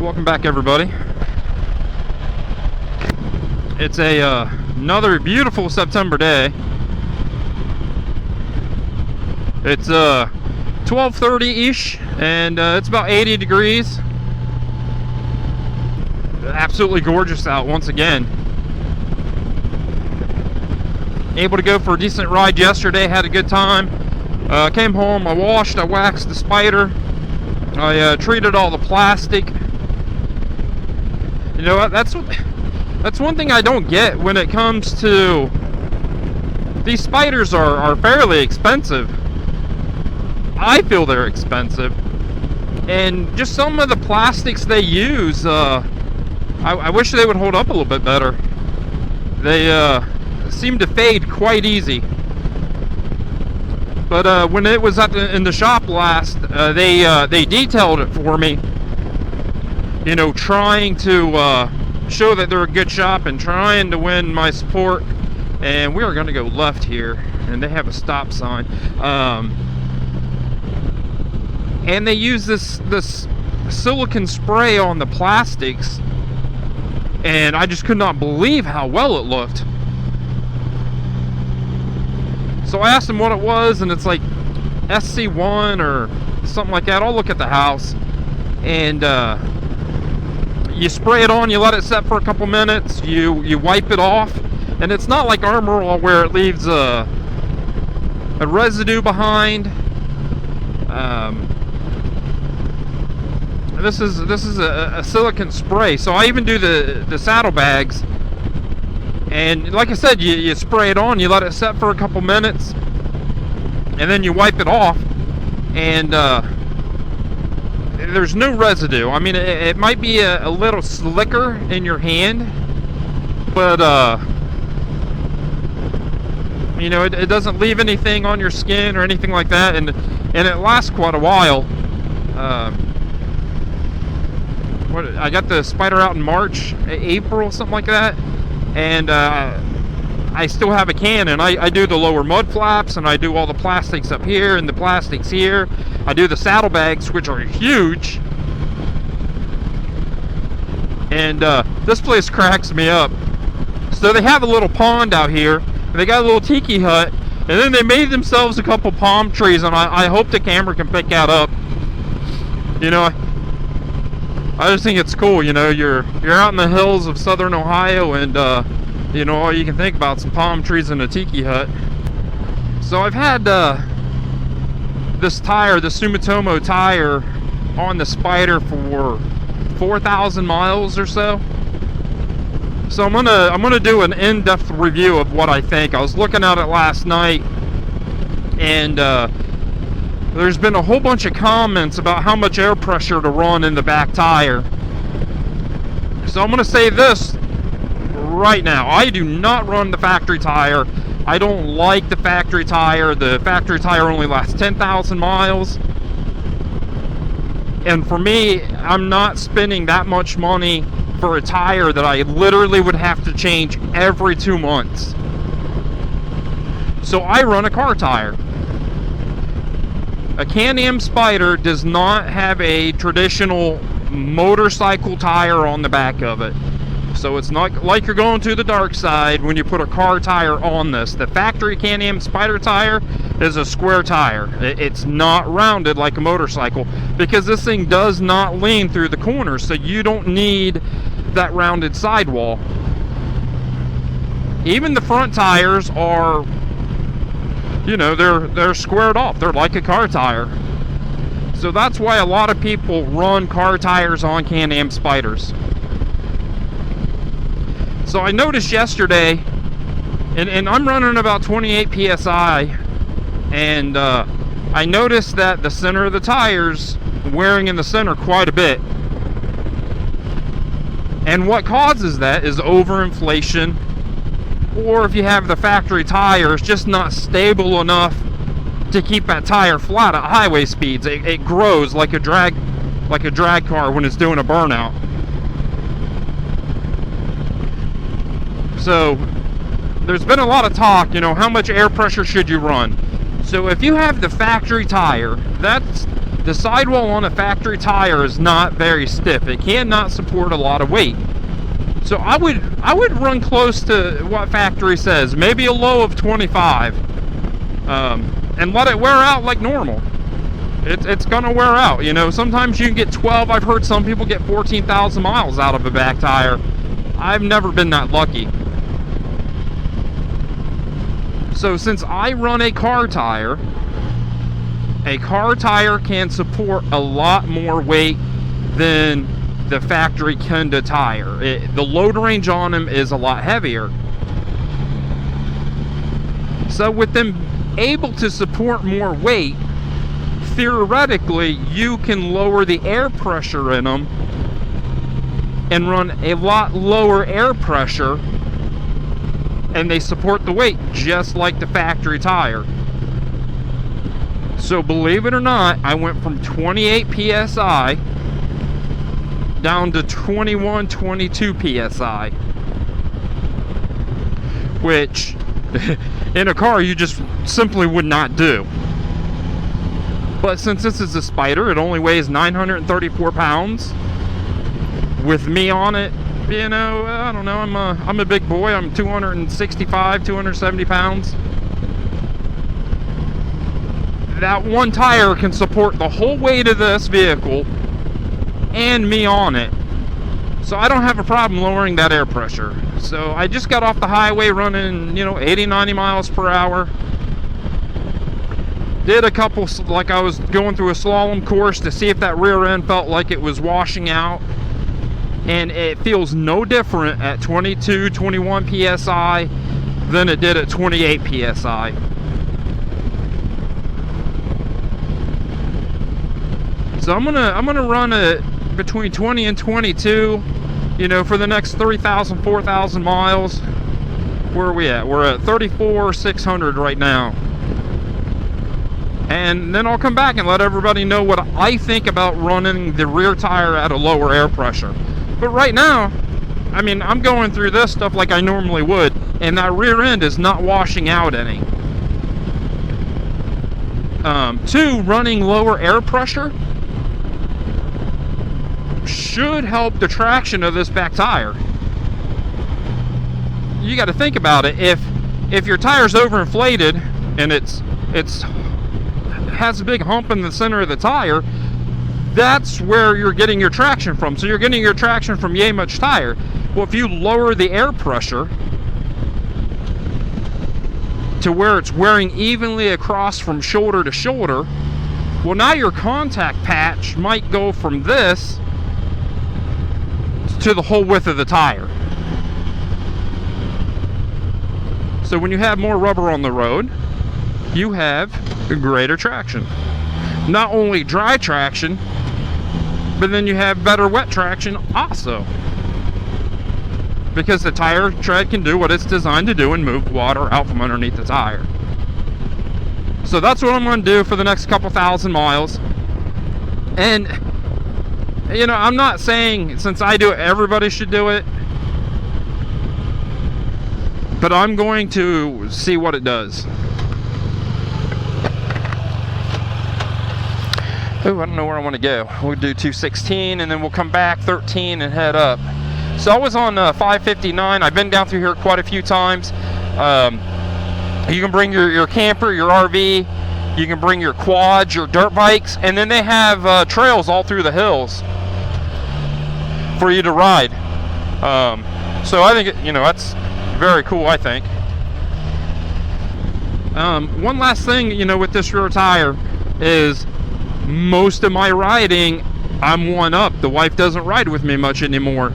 Welcome back, everybody. It's another beautiful September day. It's 12:30-ish, and it's about 80 degrees. Absolutely gorgeous out once again. Able to go for a decent ride yesterday. Had a good time. Came home. I washed. I waxed the Spyder. I treated all the plastic. You know what? That's one thing I don't get when it comes to these Spyders are fairly expensive. I feel they're expensive, and just some of the plastics they use, I wish they would hold up a little bit better. They seem to fade quite easy. But when it was in the shop last, they detailed it for me. You know, trying to show that they're a good shop and trying to win my support. And we are going to go left here, and they have a stop sign. And they use this silicone spray on the plastics, and I just could not believe how well it looked. So I asked them what it was, and it's like SC1 or something like that. I'll look at the house, and you spray it on, you let it set for a couple minutes, you wipe it off, and it's not like Armor All where it leaves a residue behind. This is a silicone spray. So I even do the saddlebags, and like I said, you spray it on, you let it set for a couple minutes, and then you wipe it off, and there's no residue. I mean, it might be a little slicker in your hand, but you know, it doesn't leave anything on your skin or anything like that, and it lasts quite a while. I got the Spyder out in March, April, something like that, and I still have a can, and I do the lower mud flaps, and I do all the plastics up here and the plastics here. I do the saddlebags, which are huge, and this place cracks me up. So they have a little pond out here, and they got a little tiki hut, and then they made themselves a couple palm trees, and I hope the camera can pick that up. You know, I just think it's cool. You know, you're out in the hills of southern Ohio, and you know, all you can think about some palm trees and a tiki hut. So I've had this tire, the Sumitomo tire, on the Spyder for 4,000 miles or so. So I'm gonna do an in-depth review of what I think. I was looking at it last night, and there's been a whole bunch of comments about how much air pressure to run in the back tire. So I'm gonna say this right now: I do not run the factory tire. I don't like the factory tire. The factory tire only lasts 10,000 miles. And for me, I'm not spending that much money for a tire that I literally would have to change every 2 months. So I run a car tire. A Can-Am Spyder does not have a traditional motorcycle tire on the back of it. So it's not like you're going to the dark side when you put a car tire on this. The factory Can-Am Spyder tire is a square tire. It's not rounded like a motorcycle, because this thing does not lean through the corners, so you don't need that rounded sidewall. Even the front tires are, you know, they're squared off. They're like a car tire. So that's why a lot of people run car tires on Can-Am Spyders. So I noticed yesterday, and I'm running about 28 PSI, and I noticed that the center of the tire's wearing in the center quite a bit. And what causes that is overinflation, or if you have the factory tire, it's just not stable enough to keep that tire flat at highway speeds. It grows like a drag car when it's doing a burnout. So there's been a lot of talk, you know, how much air pressure should you run? So if you have the factory tire, that's The sidewall on a factory tire is not very stiff. It cannot support a lot of weight. So I would run close to what factory says, maybe a low of 25, and let it wear out like normal. It's gonna wear out, you know. Sometimes you can get 12. I've heard some people get 14,000 miles out of a back tire. I've never been that lucky. So since I run a car tire can support a lot more weight than the factory Kenda tire. The load range on them is a lot heavier. So with them able to support more weight, theoretically you can lower the air pressure in them and run a lot lower air pressure, and they support the weight just like the factory tire. So believe it or not, I went from 28 psi down to 21, 22 psi, which in a car you just simply would not do. But since this is a Spyder, it only weighs 934 pounds. With me on it, you know, I don't know, I'm a big boy. I'm 265, 270 pounds. That one tire can support the whole weight of this vehicle and me on it. So I don't have a problem lowering that air pressure. So I just got off the highway running, you know, 80, 90 miles per hour. Did a couple, like I was going through a slalom course to see if that rear end felt like it was washing out. And it feels no different at 22, 21 psi than it did at 28 psi. So I'm gonna run it between 20 and 22, you know, for the next 3,000, 4,000 miles. Where are we at? We're at 34,600 right now. And then I'll come back and let everybody know what I think about running the rear tire at a lower air pressure. But right now, I mean, I'm going through this stuff like I normally would, and that rear end is not washing out any. Two, running lower air pressure should help the traction of this back tire. You got to think about it. If your tire's overinflated and it's has a big hump in the center of the tire, that's where you're getting your traction from. So you're getting your traction from yay much tire. Well, if you lower the air pressure to where it's wearing evenly across from shoulder to shoulder, well, now your contact patch might go from this to the whole width of the tire. So when you have more rubber on the road, you have greater traction. Not only dry traction, but then you have better wet traction also, because the tire tread can do what it's designed to do and move water out from underneath the tire. So that's what I'm going to do for the next couple thousand miles. And you know, I'm not saying since I do it everybody should do it, but I'm going to see what it does. Oh, I don't know where I want to go. We'll do 216 and then we'll come back 13 and head up. So I was on 559. I've been down through here quite a few times. You can bring your camper, your RV, you can bring your quads, your dirt bikes, and then they have trails all through the hills for you to ride. So I think, you know, that's very cool, I think. One last thing, you know, with this rear tire is most of my riding, I'm one up. The wife doesn't ride with me much anymore.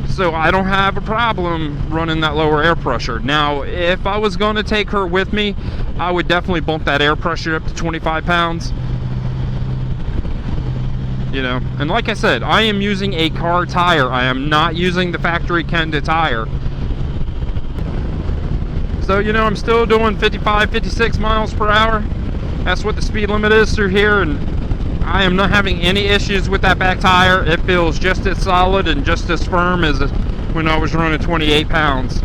So I don't have a problem running that lower air pressure. Now, if I was going to take her with me, I would definitely bump that air pressure up to 25 pounds. You know, and like I said, I am using a car tire. I am not using the factory Kenda tire. So, you know, I'm still doing 55, 56 miles per hour. That's what the speed limit is through here, and I am not having any issues with that back tire. It feels just as solid and just as firm as when I was running 28 pounds.